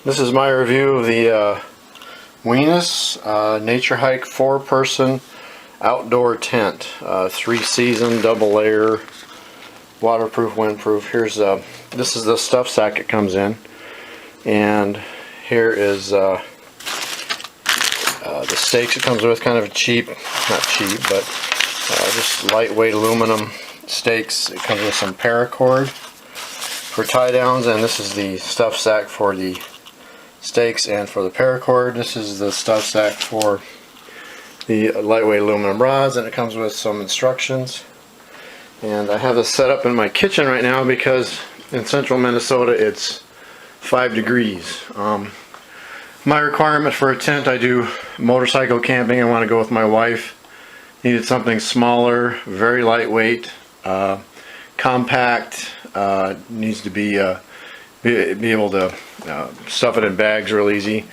This is my review of the Weanas Nature Hike 4-person outdoor tent. 3-season, double layer, waterproof, windproof. Here's this is the stuff sack it comes in, and here is the stakes it comes with. Kind of cheap, not cheap, but just lightweight aluminum stakes. It comes with some paracord for tie downs, and this is the stuff sack for the stakes and for the paracord. This is the stuff sack for the lightweight aluminum rods, and it comes with some instructions. And I have this set up in my kitchen right now because in central Minnesota it's 5 degrees. My requirement for a tent, I do motorcycle camping. I want to go with my wife. Needed something smaller, very lightweight, compact, needs to be able to stuff it in bags real easy,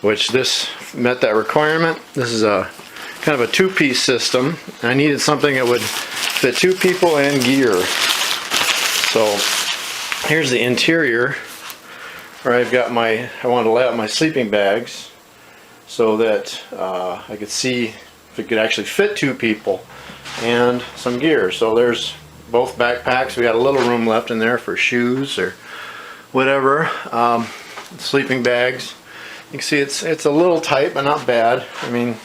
which this met that requirement. This is a kind of a 2-piece system. I needed something that would fit 2 people and gear. So here's the interior, where I've got I wanted to lay out my sleeping bags so that I could see if it could actually fit 2 people and some gear. So there's both backpacks. We got a little room left in there for shoes or whatever. Sleeping bags. You can see it's a little tight, but not bad. I mean,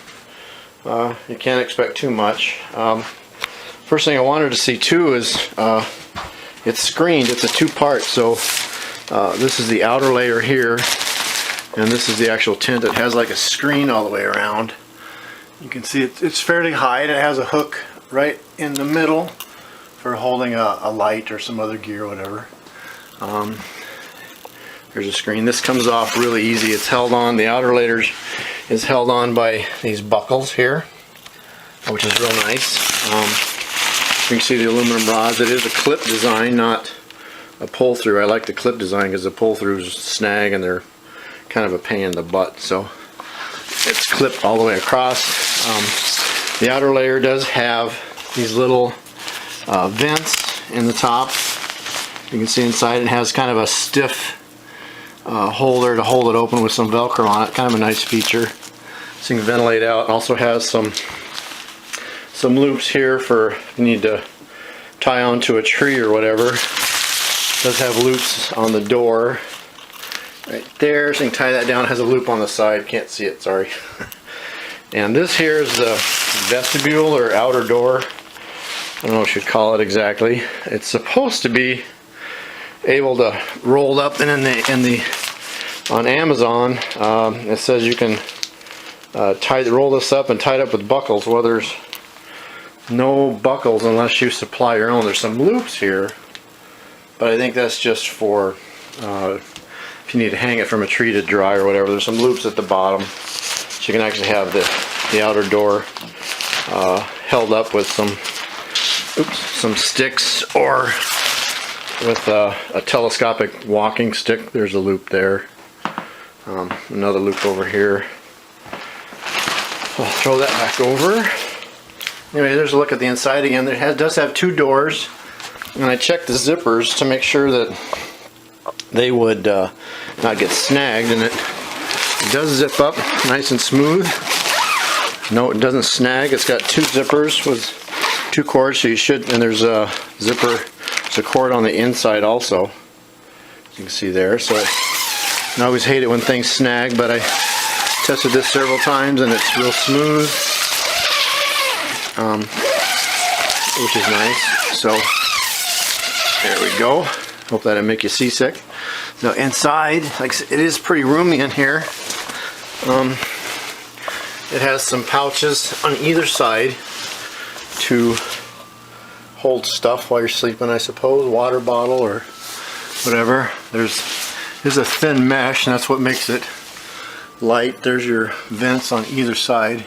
you can't expect too much. First thing I wanted to see too is it's screened. It's a 2-part. So this is the outer layer here, and this is the actual tent. It has like a screen all the way around. You can see it's fairly high, and it has a hook right in the middle for holding a light or some other gear or whatever. There's a screen. This comes off really easy. It's held on. The outer layer is held on by these buckles here, which is real nice. You can see the aluminum rods. It is a clip design, not a pull through. I like the clip design because the pull throughs snag and they're kind of a pain in the butt. So it's clipped all the way across. The outer layer does have these little vents in the top. You can see inside it has kind of a stiff holder to hold it open with some Velcro on it. Kind of a nice feature. So you can ventilate out. It also has some loops here for if you need to tie onto a tree or whatever. It does have loops on the door right there, so you can tie that down. It has a loop on the side. Can't see it, sorry. And this here is the vestibule or outer door. I don't know what you should call it exactly. It's supposed to be able to roll up, and on Amazon it says you can roll this up and tie it up with buckles. Well, there's no buckles unless you supply your own. There's some loops here, but I think that's just for if you need to hang it from a tree to dry or whatever. There's some loops at the bottom, so you can actually have the outer door held up with some sticks, or with a telescopic walking stick. There's a loop there. Another loop over here. I'll throw that back over. Anyway, there's a look at the inside again. It does have 2 doors, and I checked the zippers to make sure that they would not get snagged, and it does zip up nice and smooth. No, it doesn't snag. It's got 2 zippers with 2 cords, so you should, and there's a zipper. There's a cord on the inside also, as you can see there. So I always hate it when things snag, but I tested this several times and it's real smooth, which is nice. So there we go. Hope that didn't make you seasick. Now inside, like it is pretty roomy in here. It has some pouches on either side to hold stuff while you're sleeping, I suppose, water bottle or whatever. There's a thin mesh, and that's what makes it light. There's your vents on either side.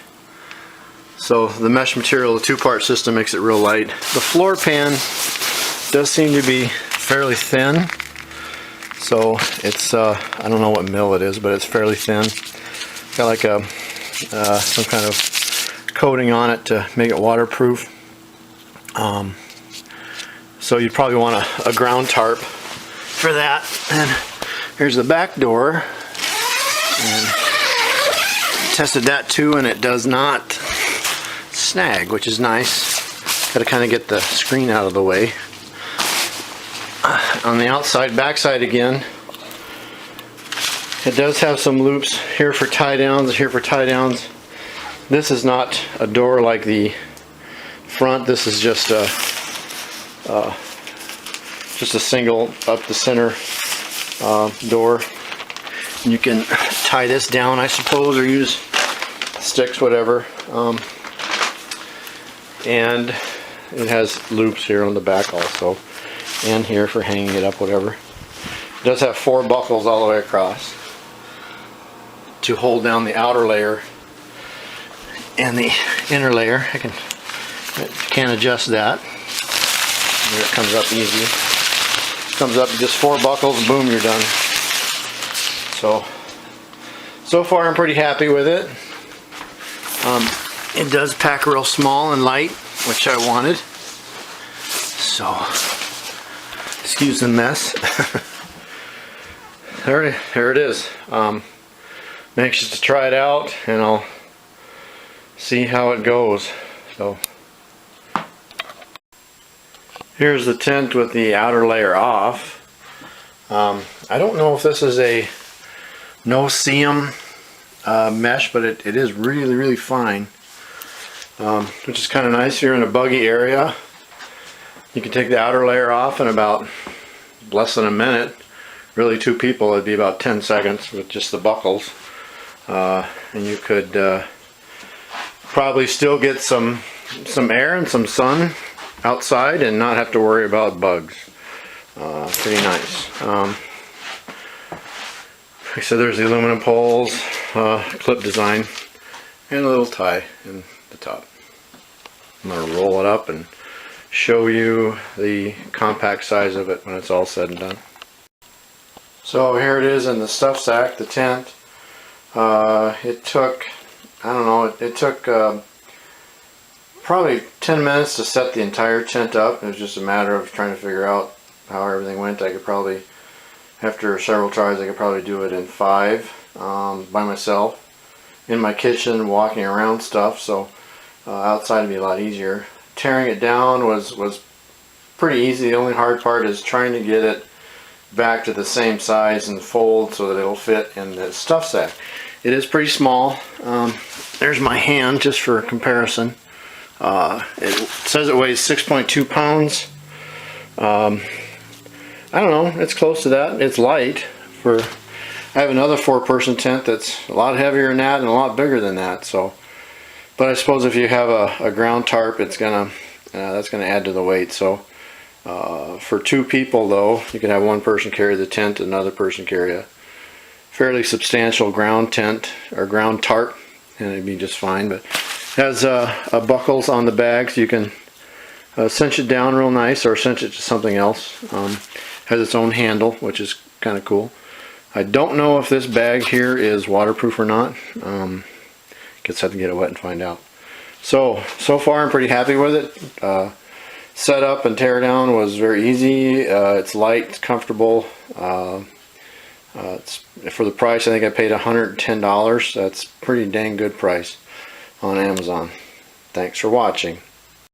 So the mesh material, the 2-part system, makes it real light. The floor pan does seem to be fairly thin. So it's I don't know what mill it is, but it's fairly thin. Got like some kind of coating on it to make it waterproof. So you'd probably want a ground tarp for that. And here's the back door. And tested that too, and it does not snag, which is nice. Got to kind of get the screen out of the way. On the outside, backside again, it does have some loops here for tie downs, here for tie downs. This is not a door like the front. This is just a single up the center door. You can tie this down, I suppose, or use sticks, whatever. And it has loops here on the back also, and here for hanging it up, whatever. It does have 4 buckles all the way across to hold down the outer layer and the inner layer. I can adjust that. There it comes up easy. Comes up just 4 buckles, boom, you're done. So far I'm pretty happy with it. It does pack real small and light, which I wanted. So, excuse the mess. There it is. I'm anxious to try it out, and I'll see how it goes. So, here's the tent with the outer layer off. I don't know if this is a no-seam mesh, but it is really, really fine, which is kind of nice. If you're in a buggy area, you can take the outer layer off in about less than a minute. Really, 2 people, it'd be about 10 seconds with just the buckles, and you could probably still get some air and some sun outside and not have to worry about bugs. Pretty nice. Like I said, there's the aluminum poles, clip design, and a little tie in the top. I'm going to roll it up and show you the compact size of it when it's all said and done. So here it is in the stuff sack, the tent. It took, I don't know, it took probably 10 minutes to set the entire tent up. It was just a matter of trying to figure out how everything went. I could probably, after several tries, I could probably do it in 5 by myself in my kitchen, walking around stuff. So outside would be a lot easier. Tearing it down was pretty easy. The only hard part is trying to get it back to the same size and fold so that it'll fit in the stuff sack. It is pretty small. There's my hand just for comparison. It says it weighs 6.2 pounds. I don't know, it's close to that. It's light. I have another 4-person tent that's a lot heavier than that and a lot bigger than that. So, but I suppose if you have a ground tarp, it's that's gonna add to the weight. So for 2 people though, you can have 1 person carry the tent, another person carry a fairly substantial ground tent or ground tarp, and it'd be just fine. But it has buckles on the bag, so you can cinch it down real nice or cinch it to something else. Has its own handle, which is kind of cool. I don't know if this bag here is waterproof or not. Guess I have to get it wet and find out. So far I'm pretty happy with it. Set up and tear down was very easy. It's light, it's comfortable. It's, for the price, I think I paid $110. That's pretty dang good price on Amazon. Thanks for watching.